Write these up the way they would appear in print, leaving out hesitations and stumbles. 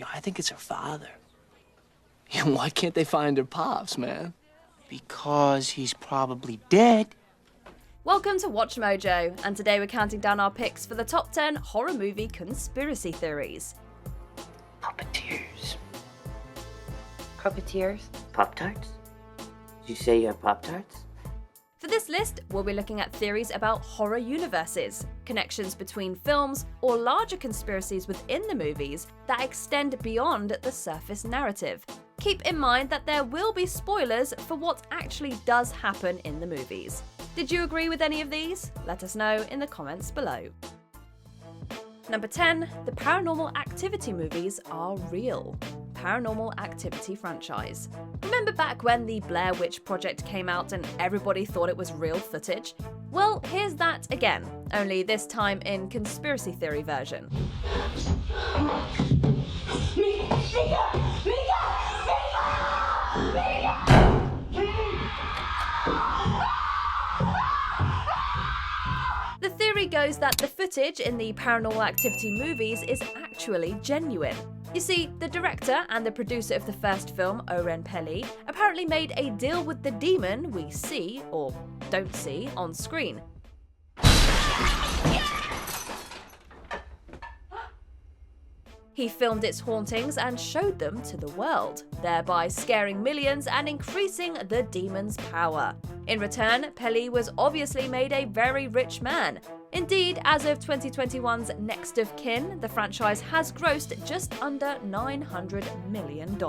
I think it's her father. Why can't they find her pops, man? Because he's probably dead. Welcome to Watch Mojo, and today we're counting down our picks for the top 10 horror movie conspiracy theories. Puppeteers. Puppeteers? Pop-Tarts? Did you say you have Pop-Tarts? For this list, we'll be looking at theories about horror universes, connections between films, or larger conspiracies within the movies that extend beyond the surface narrative. Keep in mind that there will be spoilers for what actually does happen in the movies. Did you agree with any of these? Let us know in the comments below. Number 10, the Paranormal Activity movies are real. Paranormal Activity franchise. Remember back when the Blair Witch Project came out and everybody thought it was real footage? Well, here's that again, only this time in conspiracy theory version. The theory goes that the footage in the Paranormal Activity movies is actually genuine. You see, the director and the producer of the first film, Oren Peli, apparently made a deal with the demon we see, or don't see, on screen. He filmed its hauntings and showed them to the world, thereby scaring millions and increasing the demon's power. In return, Peli was obviously made a very rich man. Indeed, as of 2021's Next of Kin, the franchise has grossed just under $900 million.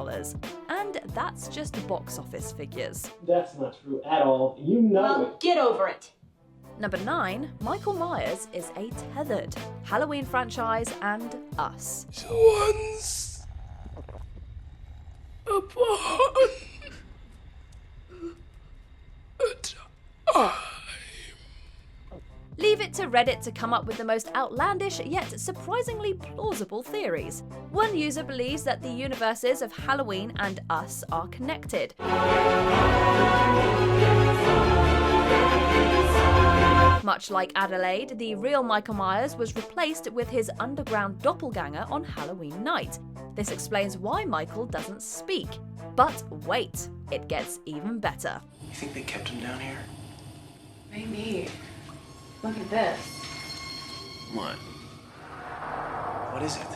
And that's just box office figures. That's not true at all. You know it. Get over it. Number 9, Michael Myers is a tethered. Halloween franchise and Us. Once upon a time. Leave it to Reddit to come up with the most outlandish yet surprisingly plausible theories. One user believes that the universes of Halloween and Us are connected. Much like Adelaide, the real Michael Myers was replaced with his underground doppelganger on Halloween night. This explains why Michael doesn't speak. But wait, it gets even better. You think they kept him down here? Maybe. Look at this. What? What is it?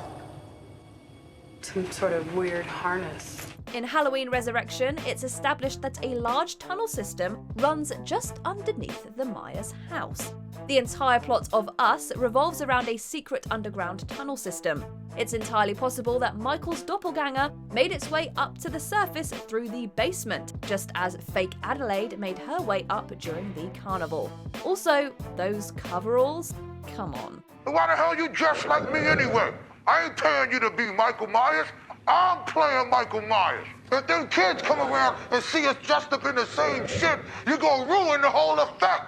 Some sort of weird harness. In Halloween Resurrection, it's established that a large tunnel system runs just underneath the Myers house. The entire plot of Us revolves around a secret underground tunnel system. It's entirely possible that Michael's doppelganger made its way up to the surface through the basement, just as fake Adelaide made her way up during the carnival. Also, those coveralls? Come on. Why the hell you dressed like me anyway? I ain't paying you to be Michael Myers. I'm playing Michael Myers. If them kids come around and see us dressed up in the same shit, you're gonna ruin the whole effect.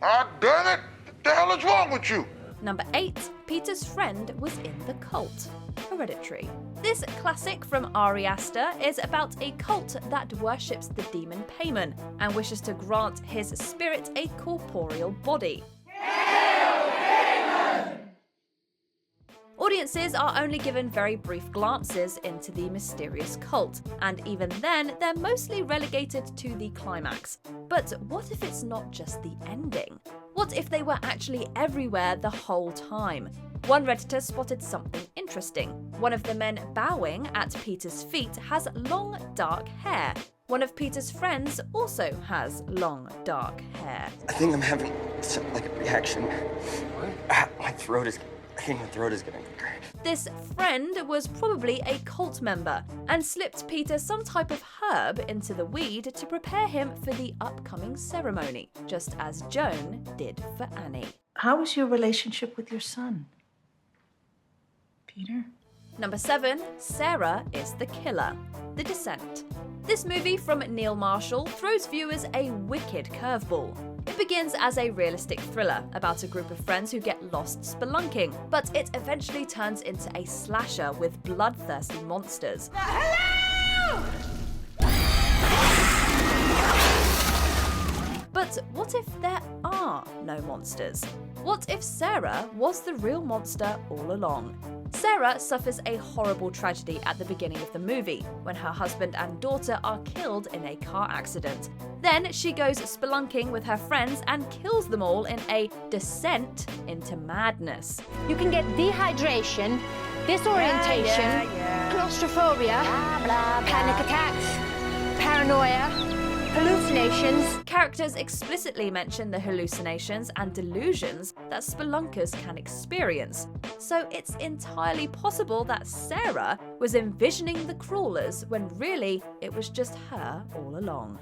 Ah, damn it. What the hell is wrong with you? Number 8, Peter's friend was in the cult. Hereditary. This classic from Ari Aster is about a cult that worships the demon Paimon and wishes to grant his spirit a corporeal body. Audiences are only given very brief glances into the mysterious cult, and even then, they're mostly relegated to the climax. But what if it's not just the ending? What if they were actually everywhere the whole time? One Redditor spotted something interesting. One of the men bowing at Peter's feet has long, dark hair. One of Peter's friends also has long, dark hair. I think I'm having something like a reaction. My throat is getting bigger. This friend was probably a cult member and slipped Peter some type of herb into the weed to prepare him for the upcoming ceremony, just as Joan did for Annie. How is your relationship with your son, Peter? Number 7, Sarah is the killer. The Descent. This movie from Neil Marshall throws viewers a wicked curveball. It begins as a realistic thriller about a group of friends who get lost spelunking, but it eventually turns into a slasher with bloodthirsty monsters. Hello! But what if there are no monsters? What if Sarah was the real monster all along? Sarah suffers a horrible tragedy at the beginning of the movie, when her husband and daughter are killed in a car accident. Then she goes spelunking with her friends and kills them all in a descent into madness. You can get dehydration, disorientation, claustrophobia, panic attacks, paranoia, hallucinations. Characters explicitly mention the hallucinations and delusions that spelunkers can experience, so it's entirely possible that Sarah was envisioning the crawlers when really it was just her all along.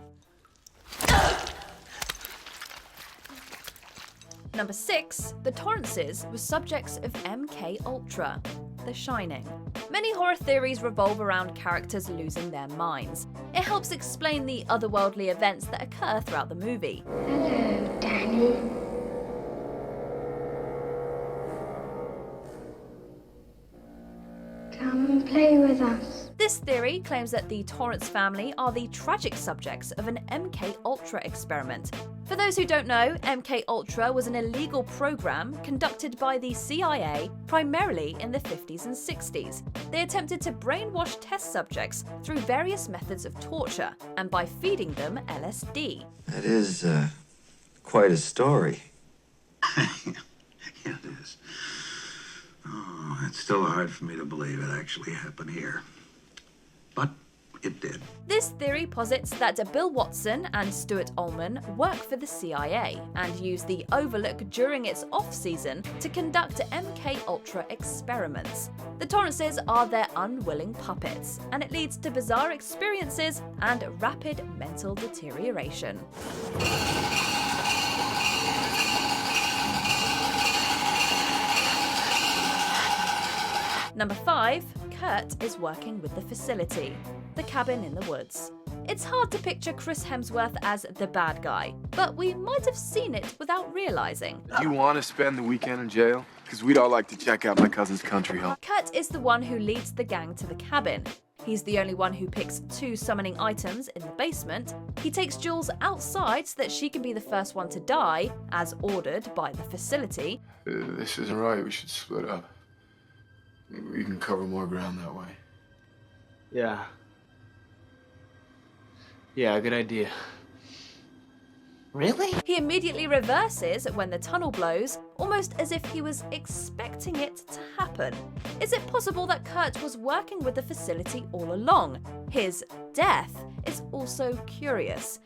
Number 6, the Torrances were subjects of MK Ultra, The Shining. Many horror theories revolve around characters losing their minds. It helps explain the otherworldly events that occur throughout the movie. Hello, Danny. Come and play with us. This theory claims that the Torrance family are the tragic subjects of an MK Ultra experiment. For those who don't know, MK Ultra was an illegal program conducted by the CIA primarily in the 50s and 60s. They attempted to brainwash test subjects through various methods of torture and by feeding them LSD. That is quite a story. Yeah, it is. Oh, it's still hard for me to believe it actually happened here. But it did. This theory posits that Bill Watson and Stuart Ullman work for the CIA and use the Overlook during its off-season to conduct MK Ultra experiments. The Torrances are their unwilling puppets, and it leads to bizarre experiences and rapid mental deterioration. Number 5, Kurt is working with the facility, the cabin in the woods. It's hard to picture Chris Hemsworth as the bad guy, but we might have seen it without realizing. You want to spend the weekend in jail? Because we'd all like to check out my cousin's country home. Kurt is the one who leads the gang to the cabin. He's the only one who picks 2 summoning items in the basement. He takes Jules outside so that she can be the first one to die, as ordered by the facility. This isn't right. We should split up. We can cover more ground that way. Yeah. Yeah, good idea. Really? He immediately reverses when the tunnel blows, almost as if he was expecting it to happen. Is it possible that Kurt was working with the facility all along? His death is also curious.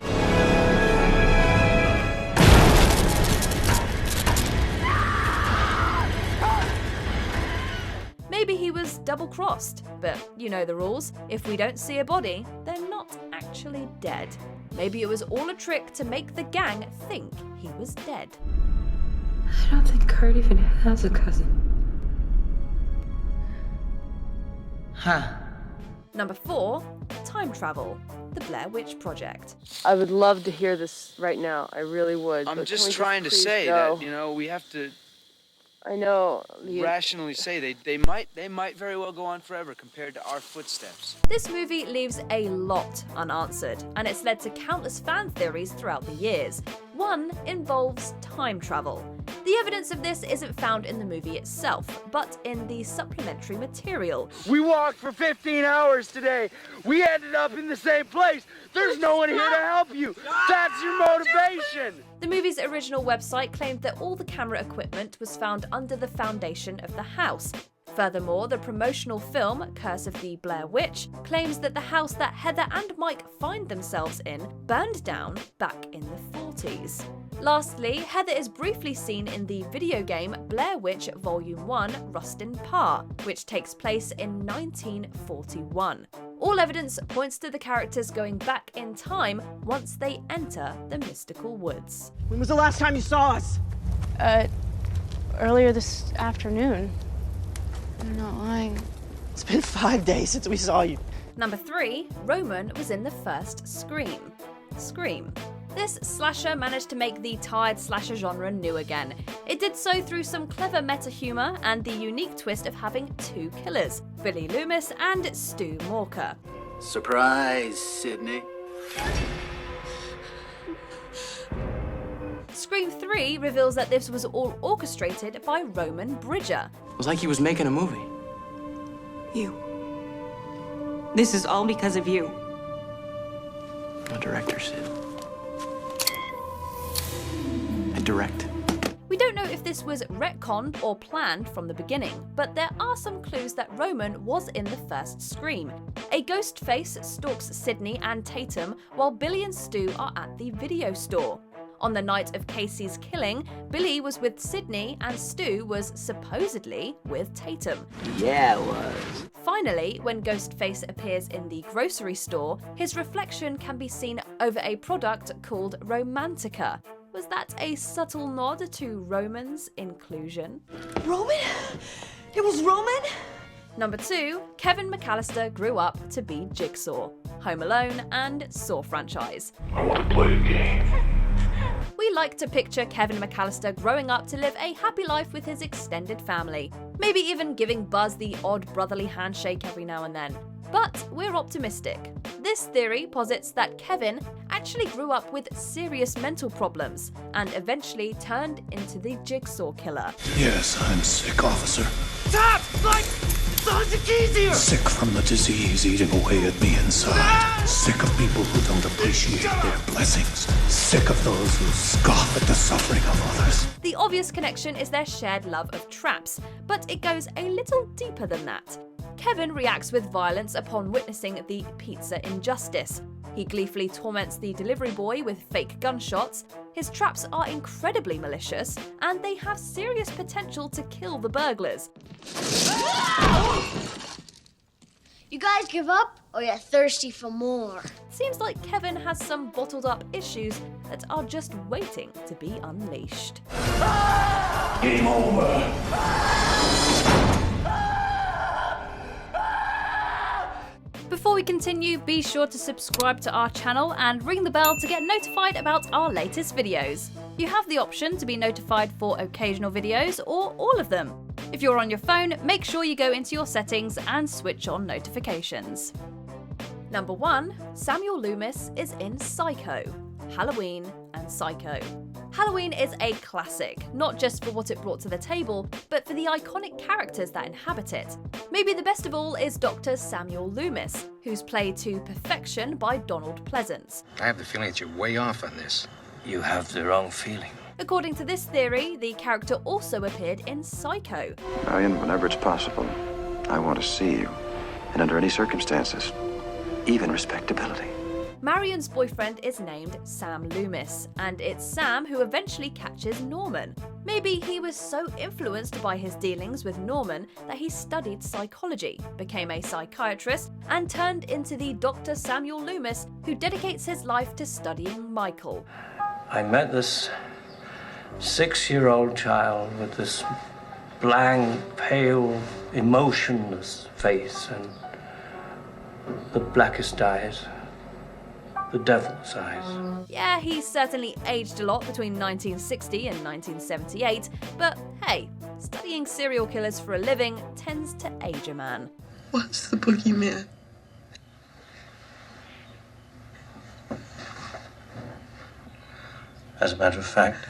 Maybe he was double-crossed, but you know the rules. If we don't see a body, they're not actually dead. Maybe it was all a trick to make the gang think he was dead. I don't think Kurt even has a cousin. Huh. Number 4, time travel, the Blair Witch Project. I would love to hear this right now. I really would. I'm but just trying to say that, you know, we have to I know. rationally say they might very well go on forever compared to our footsteps. This movie leaves a lot unanswered, and it's led to countless fan theories throughout the years. One involves time travel. The evidence of this isn't found in the movie itself, but in the supplementary material. We walked for 15 hours today. We ended up in the same place. There's no one here to help you. That's your motivation. The movie's original website claimed that all the camera equipment was found under the foundation of the house. Furthermore, the promotional film, Curse of the Blair Witch, claims that the house that Heather and Mike find themselves in burned down back in the 40s. Lastly, Heather is briefly seen in the video game Blair Witch Volume 1 Rustin Parr, which takes place in 1941. All evidence points to the characters going back in time once they enter the mystical woods. When was the last time you saw us? Earlier this afternoon. I'm not lying. It's been 5 days since we saw you. Number 3, Roman was in the first Scream. Scream. This slasher managed to make the tired slasher genre new again. It did so through some clever meta-humor and the unique twist of having 2 killers, Billy Loomis and Stu Maukers. Surprise, Sydney. Scream 3 reveals that this was all orchestrated by Roman Bridger. It was like he was making a movie. You. This is all because of you. I'm a director, Sid. I direct. We don't know if this was retconned or planned from the beginning, but there are some clues that Roman was in the first Scream. A ghost face stalks Sidney and Tatum while Billy and Stu are at the video store. On the night of Casey's killing, Billy was with Sidney and Stu was supposedly with Tatum. Yeah, it was. Finally, when Ghostface appears in the grocery store, his reflection can be seen over a product called Romantica. Was that a subtle nod to Roman's inclusion? Roman? It was Roman? Number 2, Kevin McAllister grew up to be Jigsaw, Home Alone, and Saw franchise. I want to play a game. We like to picture Kevin McAllister growing up to live a happy life with his extended family, maybe even giving Buzz the odd brotherly handshake every now and then. But we're optimistic. This theory posits that Kevin actually grew up with serious mental problems and eventually turned into the Jigsaw killer. Yes, I'm sick, officer. Stop! Like, the keys here! Sick from the disease eating away at me inside. Sick of people who don't appreciate their blessings. Sick of those who scoff at the suffering of others. The obvious connection is their shared love of traps, but it goes a little deeper than that. Kevin reacts with violence upon witnessing the pizza injustice. He gleefully torments the delivery boy with fake gunshots. His traps are incredibly malicious, and they have serious potential to kill the burglars. You guys give up, or you're thirsty for more? Seems like Kevin has some bottled up issues that are just waiting to be unleashed. Game over. Before we continue, be sure to subscribe to our channel and ring the bell to get notified about our latest videos. You have the option to be notified for occasional videos or all of them. If you're on your phone, make sure you go into your settings and switch on notifications. Number 1, Samuel Loomis is in Psycho, Halloween and Psycho. Halloween is a classic, not just for what it brought to the table, but for the iconic characters that inhabit it. Maybe the best of all is Dr. Samuel Loomis, who's played to perfection by Donald Pleasance. I have the feeling that you're way off on this. You have the wrong feeling. According to this theory, the character also appeared in Psycho. Marion, whenever it's possible, I want to see you. And under any circumstances, even respectability. Marion's boyfriend is named Sam Loomis, and it's Sam who eventually catches Norman. Maybe he was so influenced by his dealings with Norman that he studied psychology, became a psychiatrist, and turned into the Dr. Samuel Loomis who dedicates his life to studying Michael. I met this 6-year-old child with this blank, pale, emotionless face and the blackest eyes. The devil's eyes. Yeah, he's certainly aged a lot between 1960 and 1978, but hey, studying serial killers for a living tends to age a man. What's the boogeyman? As a matter of fact,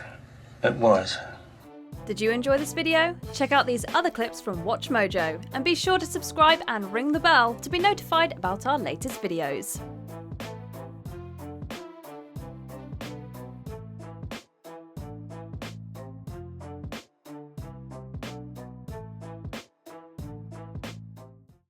it was. Did you enjoy this video? Check out these other clips from WatchMojo, and be sure to subscribe and ring the bell to be notified about our latest videos.